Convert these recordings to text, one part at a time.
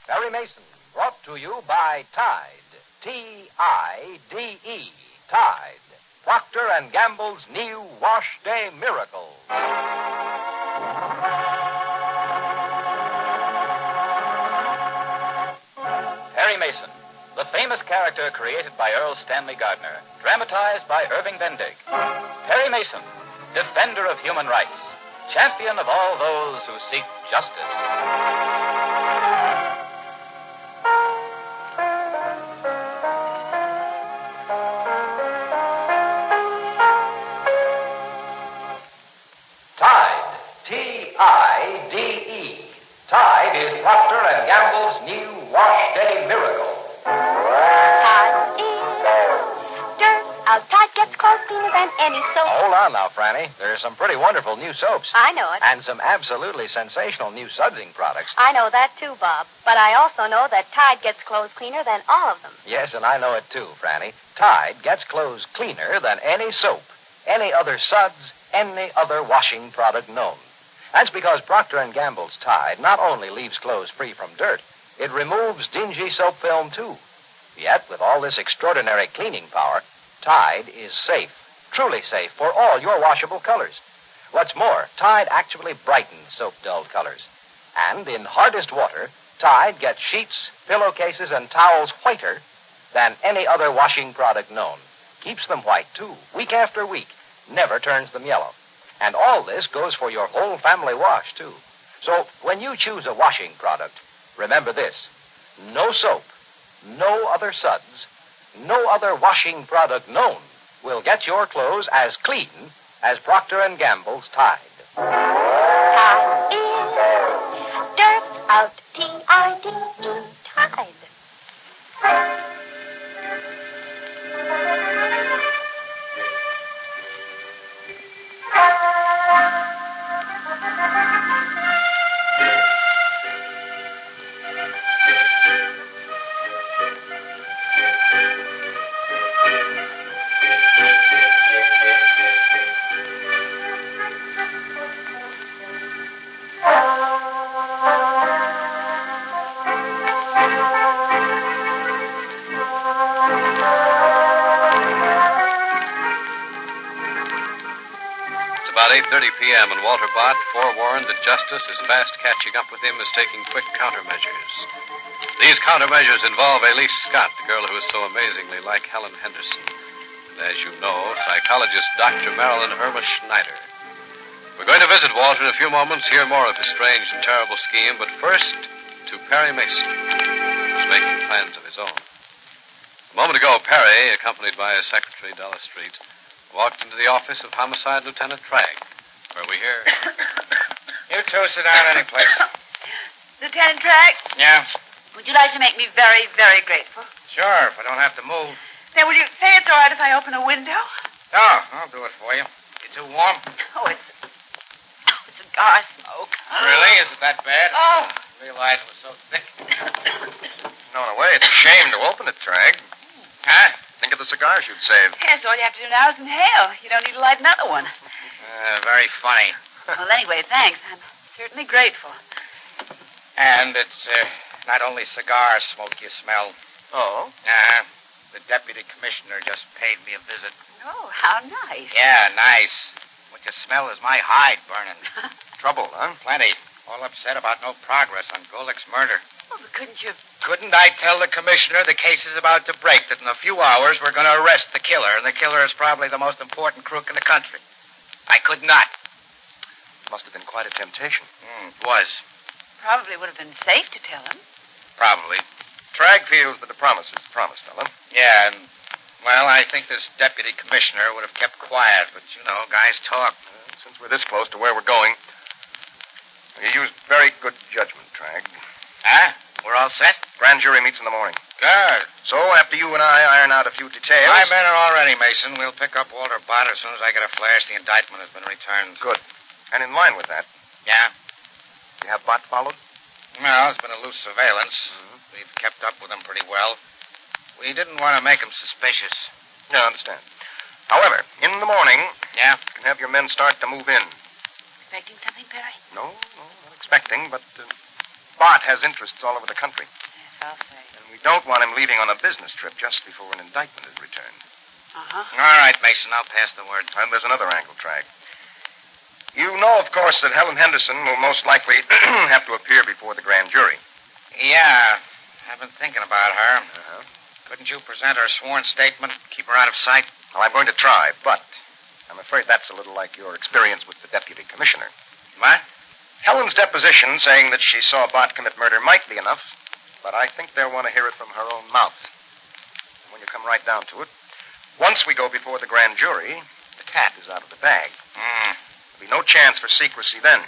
Perry Mason, brought to you by Tide. T-I-D-E. Tide. Procter & Gamble's new Wash Day Miracle. Perry Mason, the famous character created by Earl Stanley Gardner, dramatized by Irving Bendig. Perry Mason, defender of human rights, champion of all those who seek justice. Tide, T-I-D-E. Tide is Procter & Gamble's new Wash Day Miracle. Tide is dirt. Our Tide gets clothes cleaner than any soap. Hold on now, Franny. There's some pretty wonderful new soaps. I know it. And some absolutely sensational new sudsing products. I know that too, Bob. But I also know that Tide gets clothes cleaner than all of them. Yes, and I know it too, Franny. Tide gets clothes cleaner than any soap, any other suds, any other washing product known. That's because Procter & Gamble's Tide not only leaves clothes free from dirt, it removes dingy soap film too. Yet, with all this extraordinary cleaning power, Tide is safe, truly safe for all your washable colors. What's more, Tide actually brightens soap-dulled colors. And in hardest water, Tide gets sheets, pillowcases, and towels whiter than any other washing product known. Keeps them white, too, week after week. Never turns them yellow. And all this goes for your whole family wash, too. So, when you choose a washing product, remember this. No soap, no other suds, no other washing product known will get your clothes as clean as Procter & Gamble's Tide. Tide is dirt out. T-I-D-E. Tide. About 8:30 p.m., and Walter Bott, forewarned that justice is fast catching up with him, is taking quick countermeasures. These countermeasures involve Elise Scott, the girl who is so amazingly like Helen Henderson. And as you know, psychologist Dr. Marilyn Irma Schneider. We're going to visit Walter in a few moments, hear more of his strange and terrible scheme, but first to Perry Mason, who's making plans of his own. A moment ago, Perry, accompanied by his secretary, Della Street, walked into the office of Homicide Lieutenant Tragg, where we hear... You two sit down any place. Lieutenant Tragg, Yeah? would you like to make me very, very grateful? Sure, if I don't have to move. Then will you say it's all right if I open a window? No, I'll do it for you. You too warm? Oh, it's cigar smoke. Really? Is it that bad? Oh. I didn't realize it was so thick. No, in a way, it's a shame to open it, Tragg. Huh? Think of the cigars you'd saved. Yes, all you have to do now is inhale. You don't need to light another one. Very funny. Well, anyway, thanks. I'm certainly grateful. And it's not only cigar smoke you smell. Oh? The deputy commissioner just paid me a visit. Oh, how nice. Yeah, nice. What you smell is my hide burning. Trouble, huh? Plenty. All upset about no progress on Golick's murder. Oh, but couldn't you... Couldn't I tell the commissioner the case is about to break, that in a few hours we're going to arrest the killer, and the killer is probably the most important crook in the country? I could not. Must have been quite a temptation. It was. Probably would have been safe to tell him. Probably. Tragg feels that the promise is promised, Ellen. Yeah, and, well, I think this deputy commissioner would have kept quiet, but, you know, guys talk. Since we're this close to where we're going, you used very good judgment, Tragg. Huh? We're all set? Grand jury meets in the morning. Good. So, after you and I iron out a few details... My men are all ready, Mason. We'll pick up Walter Bott as soon as I get a flash the indictment has been returned. Good. And in line with that, Yeah? you have Bott followed? Well, it's been a loose surveillance. We've kept up with him pretty well. We didn't want to make him suspicious. No, I understand. However, in the morning, Yeah? you can have your men start to move in. Expecting something, Perry? No, not expecting, but Bart has interests all over the country. Yes, I'll say. And we don't want him leaving on a business trip just before an indictment is returned. Uh-huh. All right, Mason, I'll pass the word. And there's another angle, Trag. You know, of course, that Helen Henderson will most likely have to appear before the grand jury. Yeah, I've been thinking about her. Uh-huh. Couldn't you present her sworn statement, keep her out of sight? Well, I'm going to try, but I'm afraid that's a little like your experience with the deputy commissioner. What? Helen's deposition saying that she saw Bart commit murder might be enough, but I think they'll want to hear it from her own mouth. And when you come right down to it, once we go before the grand jury, the cat is out of the bag. There'll be no chance for secrecy then.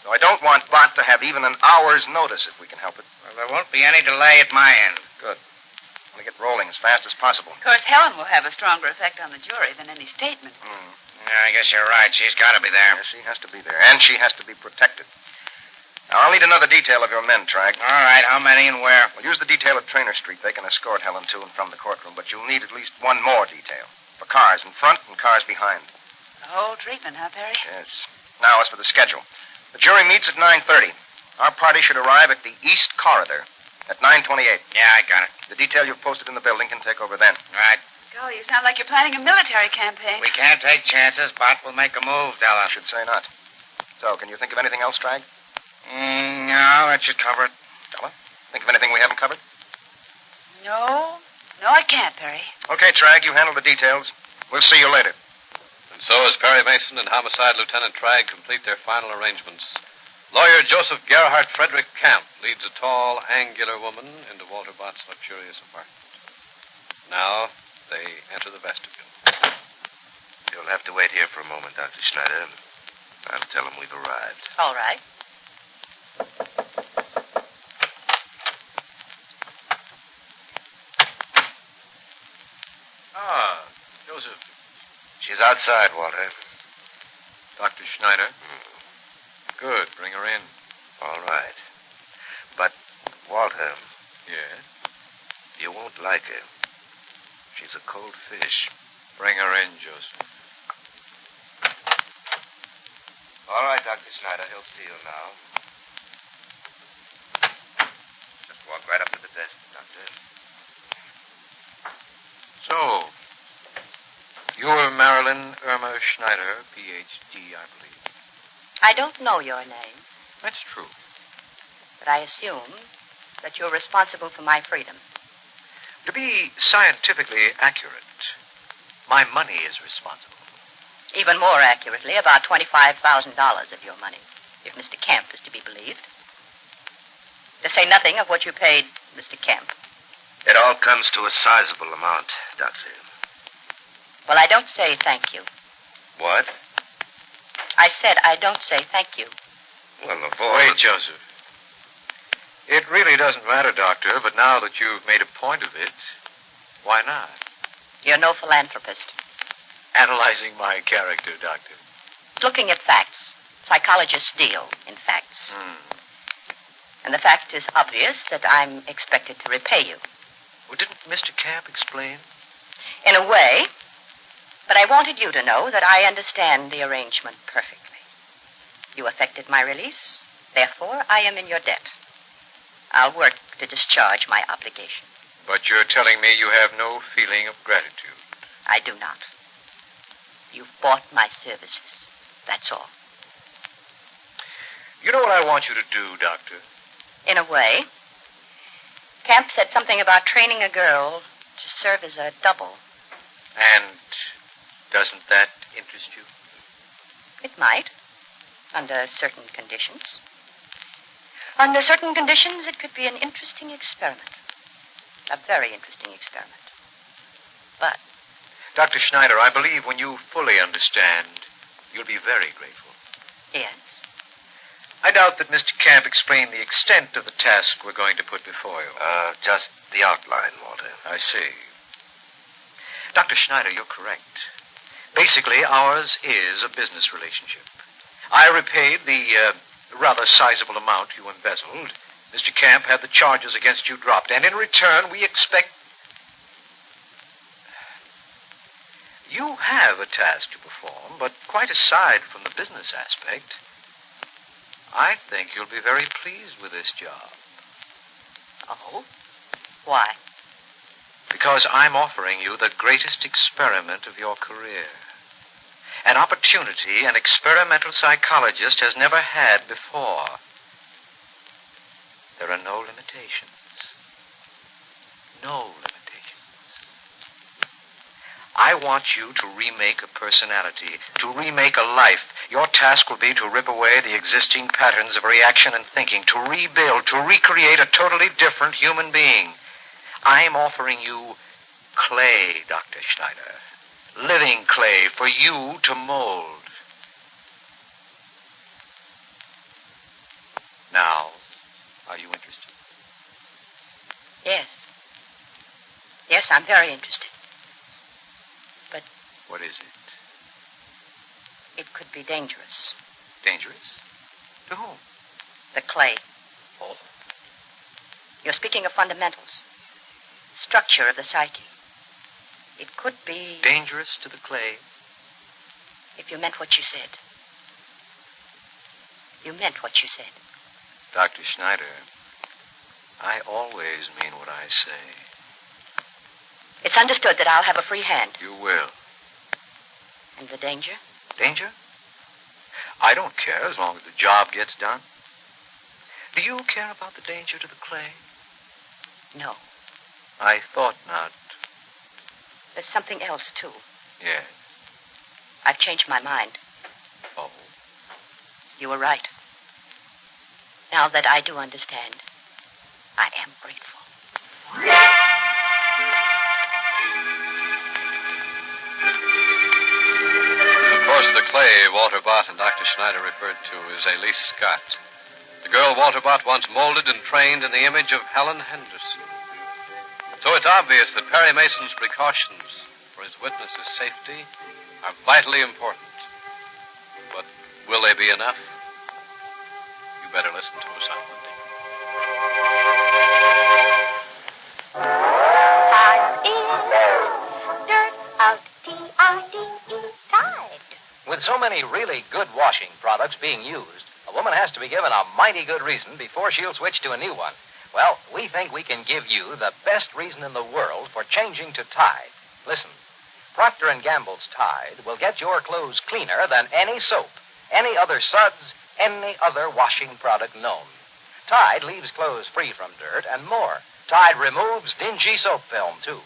So I don't want Bart to have even an hour's notice if we can help it. Well, there won't be any delay at my end. Good. I want to get rolling as fast as possible. Of course, Helen will have a stronger effect on the jury than any statement. Yeah, I guess you're right. She's got to be there. Yes, she has to be there, and she has to be protected. Now, I'll need another detail of your men, Trag. All right, how many and where? We'll use the detail at Trainer Street. They can escort Helen to and from the courtroom, but you'll need at least one more detail. For cars in front and cars behind. The whole treatment, huh, Perry? Yes. Now, as for the schedule. The jury meets at 9:30. Our party should arrive at the East Corridor at 9:28. Yeah, I got it. The detail you've posted in the building can take over then. Right. Golly, you sound like you're planning a military campaign. We can't take chances. Bart will make a move, Della. I should say not. So, can you think of anything else, Trag? No, that should cover it. Della? Think of anything we haven't covered? No, I can't, Perry. Okay, Trag, you handle the details. We'll see you later. And so as Perry Mason and Homicide Lieutenant Tragg complete their final arrangements, lawyer Joseph Gerhardt Frederick Camp leads a tall, angular woman into Walter Bott's luxurious apartment. Now, they enter the vestibule. You'll have to wait here for a moment, Dr. Schneider. I'll tell him we've arrived. All right. Ah, Joseph. She's outside, Walter. Dr. Schneider? Good. Bring her in. All right. But, Walter, Yes? you won't like her. She's a cold fish. Bring her in, Joseph. All right, Dr. Schneider. He'll see you now. Just walk right up to the desk, Doctor. So, you're Marilyn Irma Schneider, Ph.D., I believe. I don't know your name, That's true. but I assume that you're responsible for my freedom. To be scientifically accurate, my money is responsible. Even more accurately, about $25,000 of your money, if Mr. Kemp is to be believed. To say nothing of what you paid Mr. Kemp. It all comes to a sizable amount, Doctor. Well, I don't say thank you. What? I said I don't say thank you. Well, of all... Wait, Joseph. It really doesn't matter, Doctor, but now that you've made a point of it, why not? You're no philanthropist. Analyzing my character, Doctor. Looking at facts. Psychologists deal in facts. And the fact is obvious that I'm expected to repay you. Well, didn't Mr. Camp explain? In a way. But I wanted you to know that I understand the arrangement perfectly. You effected my release. Therefore, I am in your debt. I'll work to discharge my obligation. But you're telling me you have no feeling of gratitude. I do not. You've bought my services. That's all. You know what I want you to do, Doctor? In a way. Camp said something about training a girl to serve as a double. And doesn't that interest you? It might, under certain conditions. Under certain conditions, it could be an interesting experiment. A very interesting experiment. But Dr. Schneider, I believe when you fully understand, you'll be very grateful. yes, I doubt that Mr. Camp explained the extent of the task we're going to put before you. Just the outline, Walter. I see. Dr. Schneider, you're correct. Basically, ours is a business relationship. I repaid the rather sizable amount you embezzled. Mr. Camp had the charges against you dropped, and in return, we expect... You have a task to perform, but quite aside from the business aspect, I think you'll be very pleased with this job. Oh? Why? Because I'm offering you the greatest experiment of your career. An opportunity an experimental psychologist has never had before. There are no limitations. No limitations. I want you to remake a personality, to remake a life. Your task will be to rip away the existing patterns of reaction and thinking, to rebuild, to recreate a totally different human being. I'm offering you clay, Dr. Schneider. Living clay for you to mold. Now, are you interested? Yes. Yes, I'm very interested. But... What is it? It could be dangerous. Dangerous? To whom? The clay. Oh. You're speaking of fundamentals. Structure of the psyche. It could be... Dangerous to the clay? If you meant what you said. You meant what you said. Dr. Schneider, I always mean what I say. It's understood that I'll have a free hand. You will. And the danger? Danger? I don't care as long as the job gets done. Do you care about the danger to the clay? No. I thought not. There's something else, too. Yes. I've changed my mind. Oh. You were right. Now that I do understand, I am grateful. Of course, the clay Walter Bott and Dr. Schneider referred to is Elise Scott, the girl Walter Bott once molded and trained in the image of Helen Henderson. So it's obvious that Perry Mason's precautions for his witnesses' safety are vitally important. But will they be enough? You better listen to us on Monday. Dirt out, T-I-D-E, Tide. With so many really good washing products being used, a woman has to be given a mighty good reason before she'll switch to a new one. Well, we think we can give you the best reason in the world for changing to Tide. Listen, Procter & Gamble's Tide will get your clothes cleaner than any soap, any other suds, any other washing product known. Tide leaves clothes free from dirt and more. Tide removes dingy soap film, too.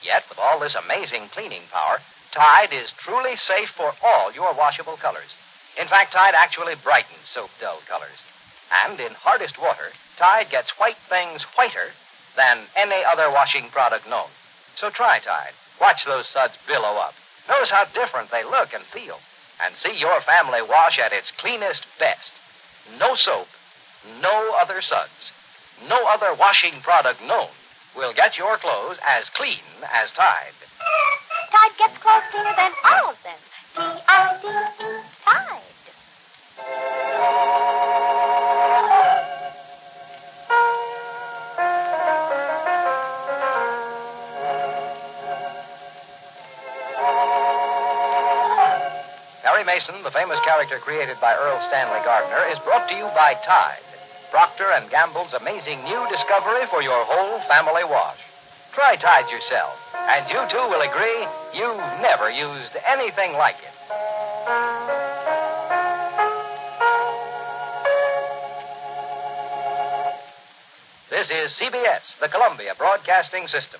Yet, with all this amazing cleaning power, Tide is truly safe for all your washable colors. In fact, Tide actually brightens soap-dull colors. And in hardest water, Tide gets white things whiter than any other washing product known. So try Tide. Watch those suds billow up. Notice how different they look and feel. And see your family wash at its cleanest best. No soap, no other suds, no other washing product known will get your clothes as clean as Tide. Tide gets clothes cleaner than all of them. T-I-D-E, Tide. Perry Mason, the famous character created by Earl Stanley Gardner, is brought to you by Tide, Procter & Gamble's amazing new discovery for your whole family wash. Try Tide yourself, and you too will agree you've never used anything like it. This is CBS, the Columbia Broadcasting System.